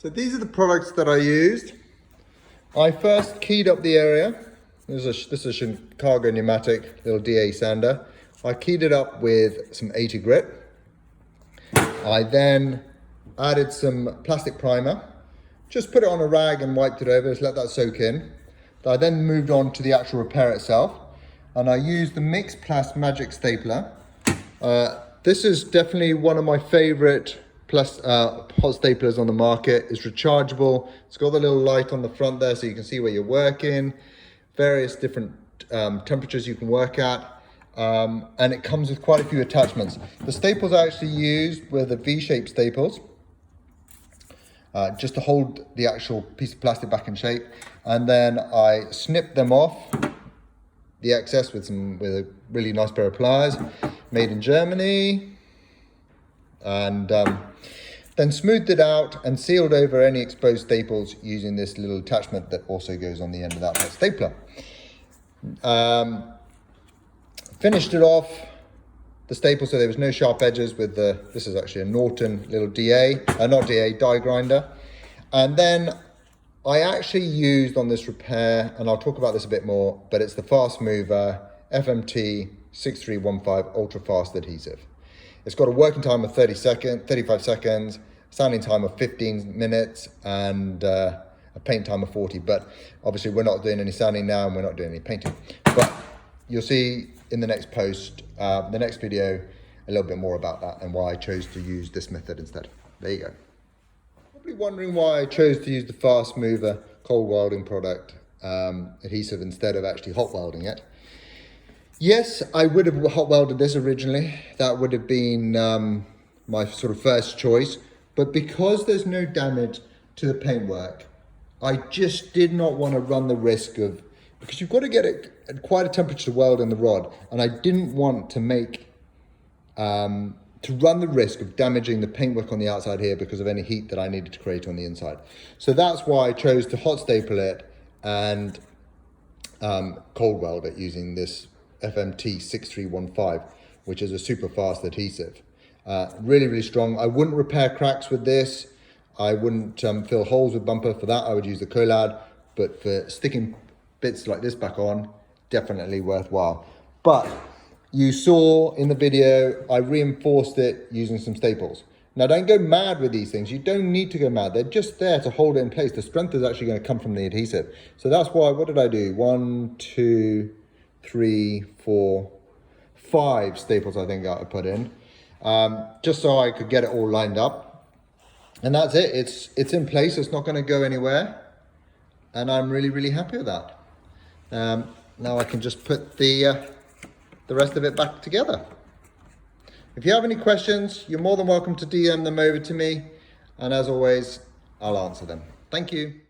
So these are the products that I used. I first keyed up the area. This is a Chicago pneumatic little DA sander. I keyed it up with some 80 grit. I then added some plastic primer. Just put it on a rag and wiped it over, just let that soak in. I then moved on to the actual repair itself, and I used the Mix Plus Magic Stapler. This is definitely one of my favorite hot staplers on the market. It's rechargeable. It's got the little light on the front there so you can see where you're working, various different temperatures you can work at, and it comes with quite a few attachments. The staples I actually used were the V-shaped staples, just to hold the actual piece of plastic back in shape, and then I snipped them off, the excess, with a really nice pair of pliers, made in Germany, and then smoothed it out and sealed over any exposed staples using this little attachment that also goes on the end of that stapler. Finished it off, the staple, so there was no sharp edges with this is actually a Norton little die grinder. And then I actually used on this repair, and I'll talk about this a bit more, but it's the Fast Mover FMT 6315 ultra fast adhesive. It's got a working time of 35 seconds, sanding time of 15 minutes, and a paint time of 40. But obviously we're not doing any sanding now, and we're not doing any painting. But you'll see in the next post, the next video, a little bit more about that and why I chose to use this method instead. There you go. Probably wondering why I chose to use the Fast Mover cold welding product adhesive instead of actually hot welding it. Yes, I would have hot welded this originally. That would have been my sort of first choice. But because there's no damage to the paintwork, I just did not want to run the risk of, because you've got to get it at quite a temperature to weld in the rod, and I didn't want to make, to run the risk of damaging the paintwork on the outside here because of any heat that I needed to create on the inside. So that's why I chose to hot staple it and cold weld it using this FMT 6315, which is a super fast adhesive. Really, really strong. I wouldn't repair cracks with this. I wouldn't fill holes with bumper. For that, I would use the Colad, but for sticking bits like this back on, definitely worthwhile. But you saw in the video, I reinforced it using some staples. Now don't go mad with these things. You don't need to go mad. They're just there to hold it in place. The strength is actually going to come from the adhesive. So that's why, what did I do? 1, 2, 3, 4, 5 staples I think I put in, just so I could get it all lined up. And that's it. It's in place. It's not going to go anywhere. And I'm really, really happy with that. Now I can just put the rest of it back together. If you have any questions, you're more than welcome to DM them over to me. And as always, I'll answer them. Thank you.